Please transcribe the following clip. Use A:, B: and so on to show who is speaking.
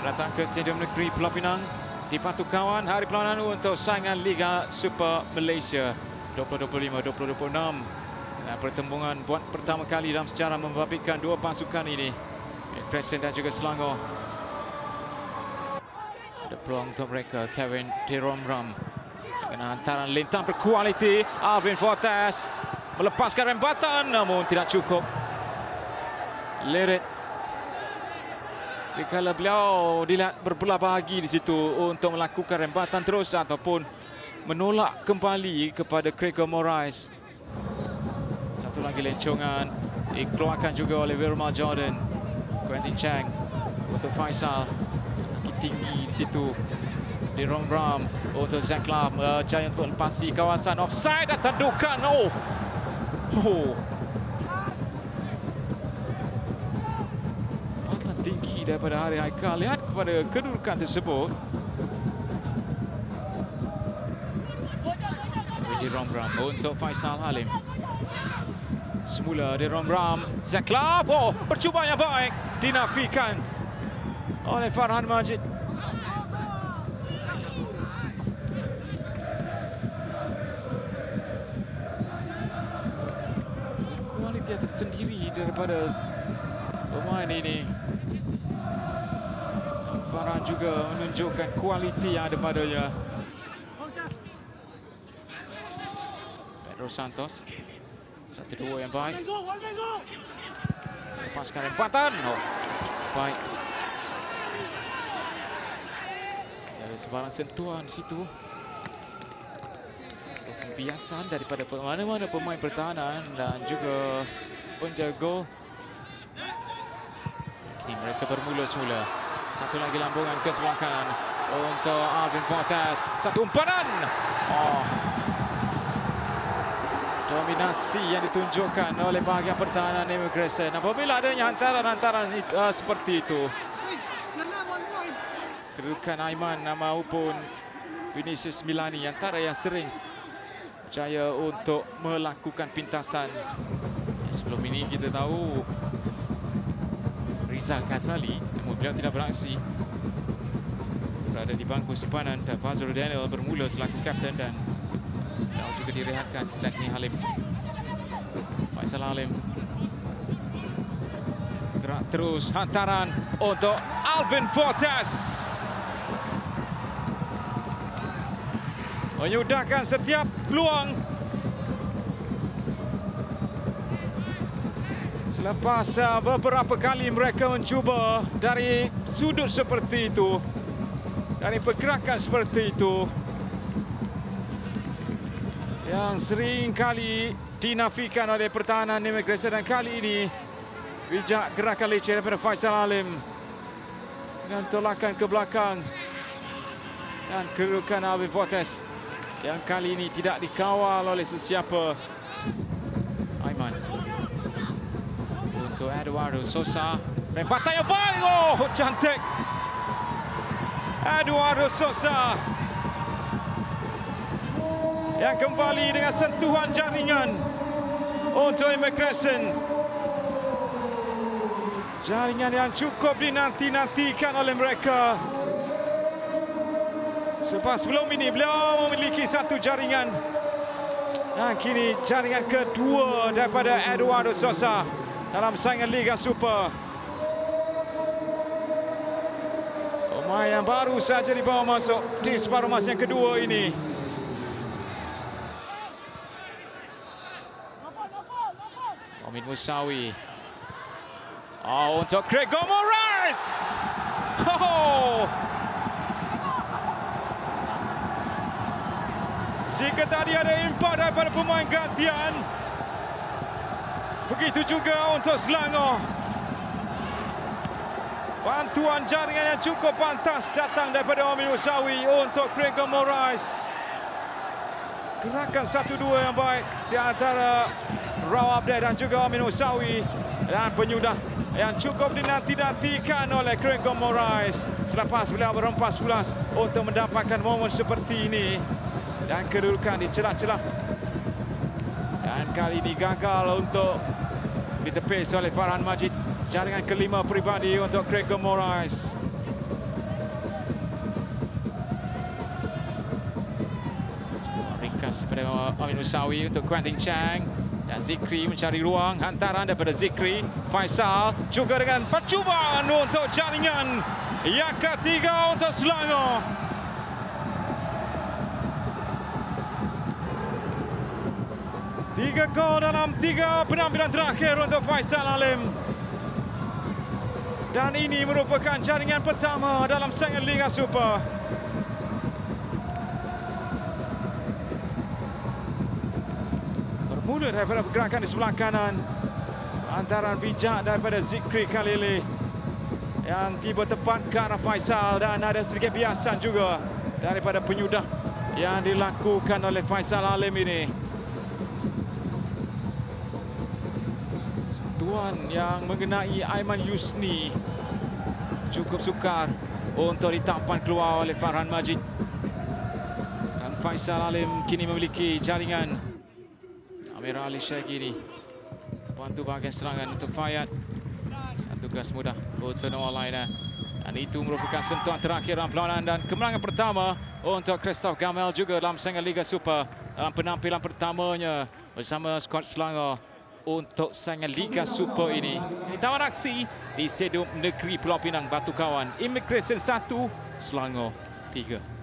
A: datang ke Stadium Negeri Pulau Pinang di Batu Kawan, hari perlawanan untuk saingan Liga Super Malaysia 2025-2026. Dan pertembungan buat pertama kali dalam sejarah membabitkan dua pasukan ini, Crescent dan juga Selangor. Ada peluang untuk mereka. Kevin Diromram dengan hantaran lintang berkualiti. Alvin Fortes melepaskan rembatan namun tidak cukup. Lirit, dikala beliau dilihat berbelah bahagi di situ untuk melakukan rembatan terus ataupun menolak kembali kepada Gregor Moraes. Satu lagi lencongan dikeluarkan juga oleh Wilma Jordan. Quentin Chang untuk Faisal, kaki tinggi di situ. Di Rom untuk Zack Lam, jaya untuk melepasi kawasan offside dan tandukan. Pantang tinggi daripada Hari Haikal. Lihat kepada kedudukan tersebut. Di Rom untuk Faisal Halim. Semula di Rom, Zack Lam. Percubaan yang baik dinafikan oleh Farhan Majid. Kualiti yang tersendiri daripada pemain ini. Farhan juga menunjukkan kualiti yang ada padanya. Pedro Santos, 1-2 yang baik. Lepaskan rempatan. Baik. Ada sebarang sentuhan di situ. Untuk pembiasan daripada mana-mana pemain pertahanan dan juga penjaga gol. Kini mereka bermula semula. Satu lagi lambungan ke sebelah kanan untuk Alvin Fortes. Satu umpanan. Dominasi yang ditunjukkan oleh bahagian pertahanan Crescent. Apabila adanya hantaran-hantaran seperti itu, kedudukan Aiman maupun Vinicius Milani antara yang sering berjaya untuk melakukan pintasan. Sebelum ini kita tahu Rizal Ghazali, namun beliau tidak beraksi, berada di bangku simpanan, dan Fazrul Daniel bermula selaku kapten dan juga direhatkan. Dan kini Halim, Faisal Halim gerak terus, hantaran untuk Alvin Fortes menyudahkan setiap peluang. Selepas beberapa kali mereka mencuba dari sudut seperti itu, dari pergerakan seperti itu, yang sering kali dinafikan oleh pertahanan Crescent, dan kali ini bijak gerakan leceh daripada Faisal Halim dengan tolakan ke belakang dan kedudukan Alvin Fortes yang kali ini tidak dikawal oleh sesiapa. Aiman untuk Eduardo Sosa, rempatan yang baik. Cantik Eduardo Sosa yang kembali dengan sentuhan jaringan untuk Crescent. Jaringan yang cukup dinanti-nantikan oleh mereka. Sebab sebelum ini beliau memiliki satu jaringan. Dan kini jaringan kedua daripada Eduardo Sosa dalam saingan Liga Super. Pemain yang baru saja dibawa masuk di separuh masa yang kedua ini. Amin Musawi. Untuk Gregor Moraes. Jika tadi ada impak daripada pemain gantian, begitu juga untuk Selangor. Bantuan jaringan yang cukup pantas datang daripada Amin Musawi untuk Gregor Moraes. Gerakan 1-2 yang baik di antara Raw Abdel dan juga Amin Musawi, dan penyudah yang cukup dinanti-nantikan oleh Gregor Moraes selepas beliau berempas pulas untuk mendapatkan momen seperti ini. Dan kedudukan di celah-celah, dan kali ini gagal untuk ditepis oleh Farhan Majid. Jaringan kelima peribadi untuk Gregor Moraes. daripada Amin Musawi untuk Quentin Chang. Dan Zikri mencari ruang, hantaran daripada Zikri. Faisal juga dengan percubaan untuk jaringan yang ketiga untuk Selangor. Tiga gol dalam 3 penampilan terakhir untuk Faisal Alim. Dan ini merupakan jaringan pertama dalam Sengit Liga Super. Bermula daripada pergerakan di sebelah kanan. Hantaran bijak daripada Zikri kali ini yang tiba tepat ke arah Faisal, dan ada sedikit biasan juga daripada penyudah yang dilakukan oleh Faisal Alim ini. Sentuhan yang mengenai Aiman Yusni cukup sukar untuk ditampan keluar oleh Farhan Majid. Dan Faisal Alim kini memiliki jaringan. Amir Ali Syakini bantu bahagian serangan untuk Fayad. Dan tugas mudah untuk Noah Laina. Dan itu merupakan sentuhan terakhir dalam perlawanan dan kemenangan pertama untuk Christoph Gamel juga dalam Sengit Liga Super dalam penampilan pertamanya bersama skuad Selangor untuk Sengit Liga Super ini. Tawan aksi di Stadium Negeri Pulau Pinang, Batu Kawan. Immigration 1, Selangor 3.